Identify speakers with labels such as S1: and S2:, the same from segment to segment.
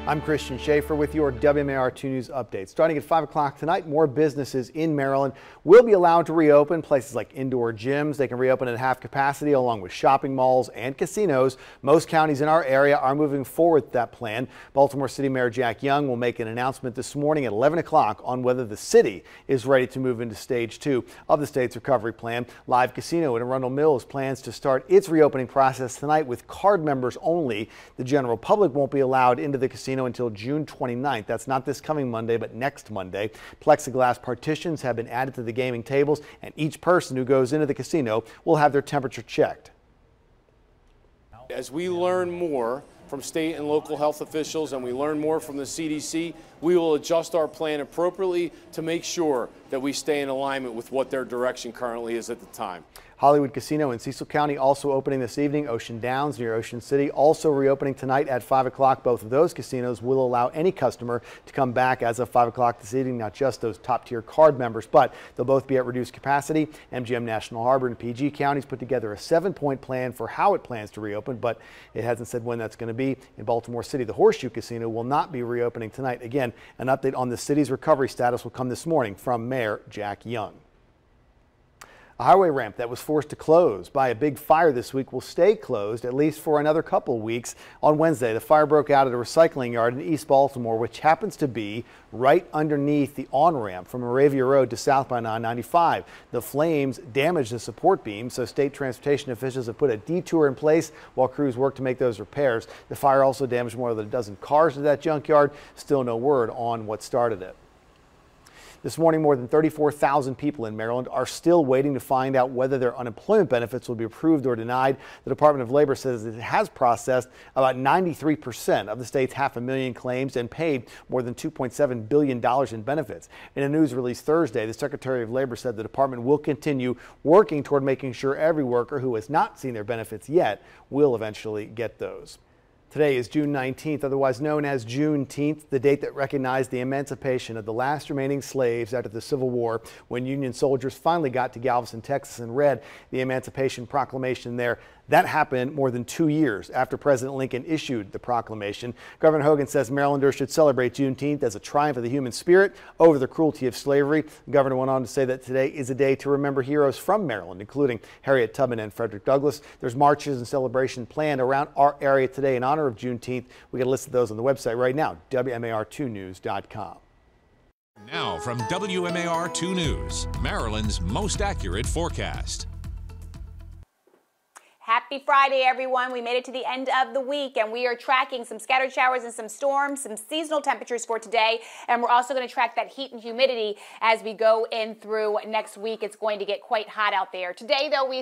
S1: I'm Christian Schaefer with your WMAR 2 News update. Starting at 5 o'clock tonight, more businesses in Maryland will be allowed to reopen. Places like indoor gyms, they can reopen at half capacity, along with shopping malls and casinos. Most counties in our area are moving forward with that plan. Baltimore City Mayor Jack Young will make an announcement this morning at 11 o'clock on whether the city is ready to move into stage 2 of the state's recovery plan. Live Casino in Arundel Mills plans to start its reopening process tonight with card members only. The general public won't be allowed into the casino until June 29th. That's not this coming Monday, but next Monday. Plexiglass partitions have been added to the gaming tables, and each person who goes into the casino will have their temperature checked.
S2: As we learn more from state and local health officials and we learn more from the CDC, we will adjust our plan appropriately to make sure that we stay in alignment with what their direction currently is at the time.
S1: Hollywood Casino in Cecil County also opening this evening. Ocean Downs near Ocean City also reopening tonight at 5 o'clock. Both of those casinos will allow any customer to come back as of 5 o'clock this evening, not just those top-tier card members, but they'll both be at reduced capacity. MGM National Harbor and PG counties put together a 7-point plan for how it plans to reopen, but it hasn't said when that's going to be. In Baltimore City, the Horseshoe Casino will not be reopening tonight. Again, an update on the city's recovery status will come this morning from Mayor Jack Young. A highway ramp that was forced to close by a big fire this week will stay closed at least for another couple weeks. On Wednesday, the fire broke out at a recycling yard in East Baltimore, which happens to be right underneath the on-ramp from Moravia Road to southbound I-95. The flames damaged the support beam, so state transportation officials have put a detour in place while crews work to make those repairs. The fire also damaged more than a dozen cars at that junkyard. Still no word on what started it. This morning, more than 34,000 people in Maryland are still waiting to find out whether their unemployment benefits will be approved or denied. The Department of Labor says it has processed about 93% of the state's 500,000 claims and paid more than $2.7 billion in benefits. In a news release Thursday, the Secretary of Labor said the department will continue working toward making sure every worker who has not seen their benefits yet will eventually get those. Today is June 19th, otherwise known as Juneteenth, the date that recognized the emancipation of the last remaining slaves after the Civil War, when Union soldiers finally got to Galveston, Texas, and read the Emancipation Proclamation there. That happened more than 2 years after President Lincoln issued the proclamation. Governor Hogan says Marylanders should celebrate Juneteenth as a triumph of the human spirit over the cruelty of slavery. The governor went on to say that today is a day to remember heroes from Maryland, including Harriet Tubman and Frederick Douglass. There's marches and celebration planned around our area today in honor of Juneteenth. We got a list of those on the website right now, WMAR2news.com.
S3: Now from WMAR 2 News, Maryland's most accurate forecast.
S4: Happy Friday, everyone. We made it to the end of the week, and we are tracking some scattered showers and some storms, some seasonal temperatures for today, and we're also going to track that heat and humidity as we go in through next week. It's going to get quite hot out there. Today, though, we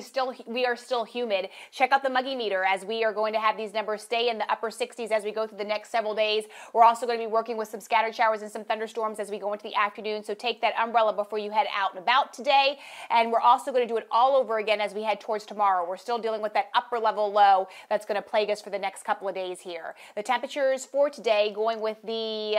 S4: are still humid. Check out the muggy meter as we are going to have these numbers stay in the upper 60s as we go through the next several days. We're also going to be working with some scattered showers and some thunderstorms as we go into the afternoon, so take that umbrella before you head out and about today. And we're also going to do it all over again as we head towards tomorrow. We're still dealing with that upper level low that's going to plague us for the next couple of days here. The temperatures for today going with the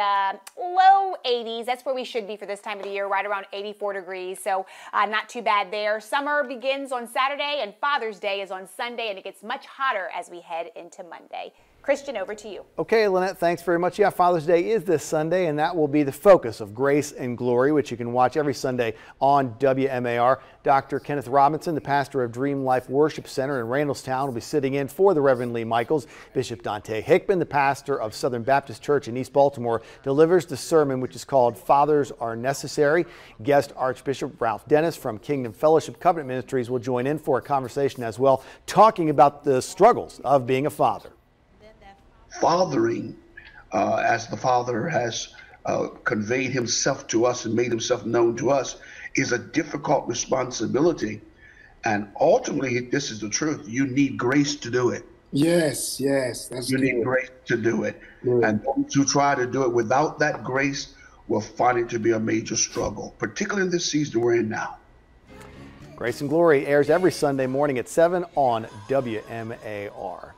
S4: low 80s. That's where we should be for this time of the year, right around 84 degrees. So not too bad there. Summer begins on Saturday and Father's Day is on Sunday, and it gets much hotter as we head into Monday. Christian, over to you.
S1: Okay, Lynette, thanks very much. Yeah, Father's Day is this Sunday, and that will be the focus of Grace and Glory, which you can watch every Sunday on WMAR. Dr. Kenneth Robinson, the pastor of Dream Life Worship Center in Randallstown, will be sitting in for the Reverend Lee Michaels. Bishop Dante Hickman, the pastor of Southern Baptist Church in East Baltimore, delivers the sermon, which is called Fathers Are Necessary. Guest Archbishop Ralph Dennis from Kingdom Fellowship Covenant Ministries will join in for a conversation as well, talking about the struggles of being a father.
S5: Fathering, as the Father has conveyed himself to us and made himself known to us, is a difficult responsibility. And ultimately, this is the truth. You need grace to do it.
S6: Yes, that's
S5: You need grace to do it. Yeah. And those who try to do it without that grace will find it to be a major struggle, particularly in this season we're in now.
S1: Grace and Glory airs every Sunday morning at 7 on WMAR.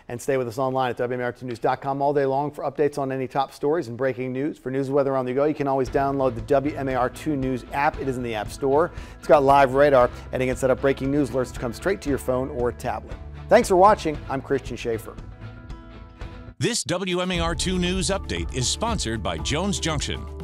S1: And stay with us online at WMAR2news.com all day long for updates on any top stories and breaking news. For news and weather on the go, you can always download the WMAR2 News app. It is in the App Store. It's got live radar, and it can set up breaking news alerts to come straight to your phone or tablet. Thanks for watching. I'm Christian Schaefer.
S3: This WMAR 2 News Update is sponsored by Jones Junction.